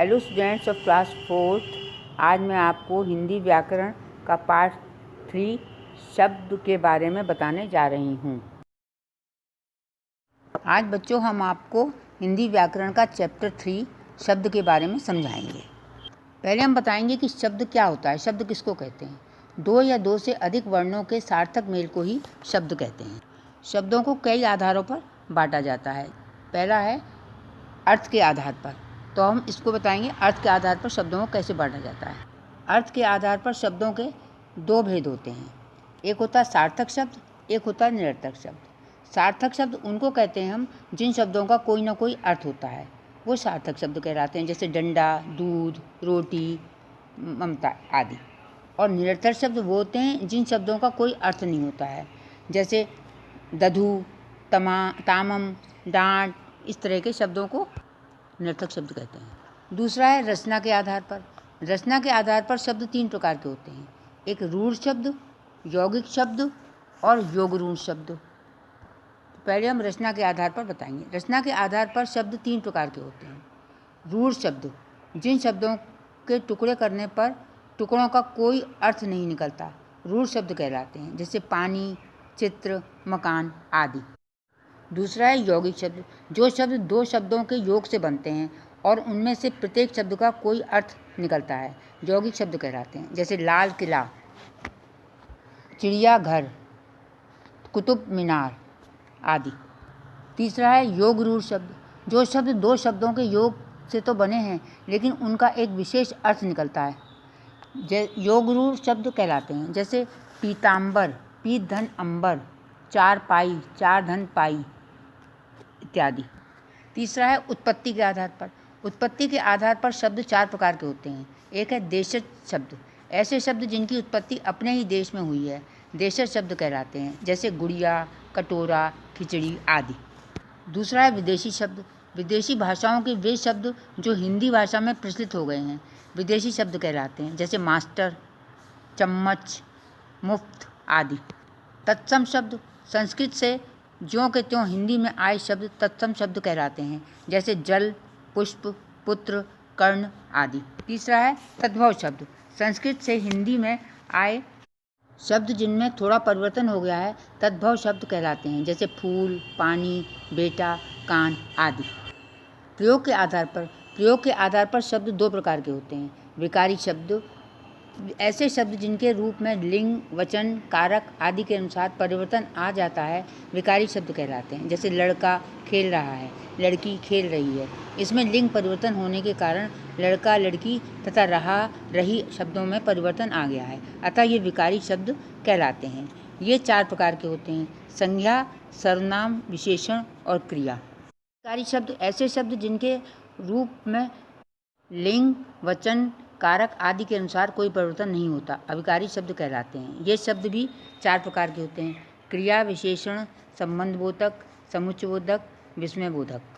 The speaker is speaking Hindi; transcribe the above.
Hello students of class 4th। आज मैं आपको हिंदी व्याकरण का पार्ट 3 शब्द के बारे में बताने जा रही हूँ। आज बच्चों हम आपको हिंदी व्याकरण का चैप्टर 3 शब्द के बारे में समझाएंगे। पहले हम बताएंगे कि शब्द क्या होता है, शब्द किसको कहते हैं। दो या दो से अधिक वर्णों के सार्थक मेल को ही शब्द कहते हैं। शब्दों को कई आधारों पर बांटा जाता है। पहला है अर्थ के आधार पर, तो हम इसको बताएंगे अर्थ के आधार पर शब्दों को कैसे बांटा जाता है। अर्थ के आधार पर शब्दों के दो भेद होते हैं, एक होता है सार्थक शब्द, एक होता है निरर्थक शब्द। सार्थक शब्द उनको कहते हैं हम जिन शब्दों का कोई ना कोई अर्थ होता है, वो सार्थक शब्द कहलाते हैं, जैसे डंडा, दूध, रोटी, ममता आदि। और निरर्थक शब्द वो होते हैं जिन शब्दों का कोई अर्थ नहीं होता है, जैसे दधु, तामम, डांट, इस तरह के शब्दों को निरर्थक शब्द कहते हैं। दूसरा है रचना के आधार पर। रचना के आधार पर शब्द तीन प्रकार के होते हैं, एक रूढ़ शब्द, यौगिक शब्द और योगरूढ़ शब्द। तो पहले हम रचना के आधार पर बताएंगे। रचना के आधार पर शब्द तीन प्रकार के होते हैं। रूढ़ शब्द, जिन शब्दों के टुकड़े करने पर टुकड़ों का कोई अर्थ नहीं निकलता, रूढ़ शब्द कहलाते हैं, जैसे पानी, चित्र, मकान आदि। दूसरा है यौगिक शब्द, जो शब्द दो शब्दों के योग से बनते हैं और उनमें से प्रत्येक शब्द का कोई अर्थ निकलता है, यौगिक शब्द कहलाते हैं, जैसे लाल किला, चिड़ियाघर, कुतुब मीनार आदि। तीसरा है योगरूढ़ शब्द, जो शब्द दो शब्दों के योग से तो बने हैं लेकिन उनका एक विशेष अर्थ निकलता है, योगरूढ़ शब्द कहलाते हैं, जैसे पीताम्बर, पीत धन अंबर, चार पाई, चार धन पाई इत्यादि। तीसरा है उत्पत्ति के आधार पर। उत्पत्ति के आधार पर शब्द चार प्रकार के होते हैं। एक है देशज शब्द, ऐसे शब्द जिनकी उत्पत्ति अपने ही देश में हुई है, देशज शब्द कहलाते हैं, जैसे गुड़िया, कटोरा, खिचड़ी आदि। दूसरा है विदेशी शब्द, विदेशी भाषाओं के वे शब्द जो हिंदी भाषा में प्रचलित हो गए हैं, विदेशी शब्द कहलाते हैं, जैसे मास्टर, चम्मच, मुफ्त आदि। तत्सम शब्द, संस्कृत से ज्यों के त्यों हिंदी में आए शब्द तत्सम शब्द कहलाते हैं, जैसे जल, पुष्प, पुत्र, कर्ण आदि। तीसरा है तद्भव शब्द, संस्कृत से हिंदी में आए शब्द जिनमें थोड़ा परिवर्तन हो गया है, तद्भव शब्द कहलाते हैं, जैसे फूल, पानी, बेटा, कान आदि। प्रयोग के आधार पर शब्द दो प्रकार के होते हैं। विकारी शब्द, ऐसे शब्द जिनके रूप में लिंग, वचन, कारक आदि के अनुसार परिवर्तन आ जाता है, विकारी शब्द कहलाते हैं, जैसे लड़का खेल रहा है, लड़की खेल रही है। इसमें लिंग परिवर्तन होने के कारण लड़का, लड़की तथा रहा, रही शब्दों में परिवर्तन आ गया है, अतः ये विकारी शब्द कहलाते हैं। ये चार प्रकार के होते हैं, संज्ञा, सर्वनाम, विशेषण और क्रिया। विकारी शब्द ऐसे शब्द जिनके रूप में लिंग, वचन, कारक आदि के अनुसार कोई परिवर्तन नहीं होता, अविकारी शब्द कहलाते हैं। ये शब्द भी चार प्रकार के होते हैं, क्रिया, विशेषण, संबंधबोधक, समुच्चयबोधक, विस्मयबोधक।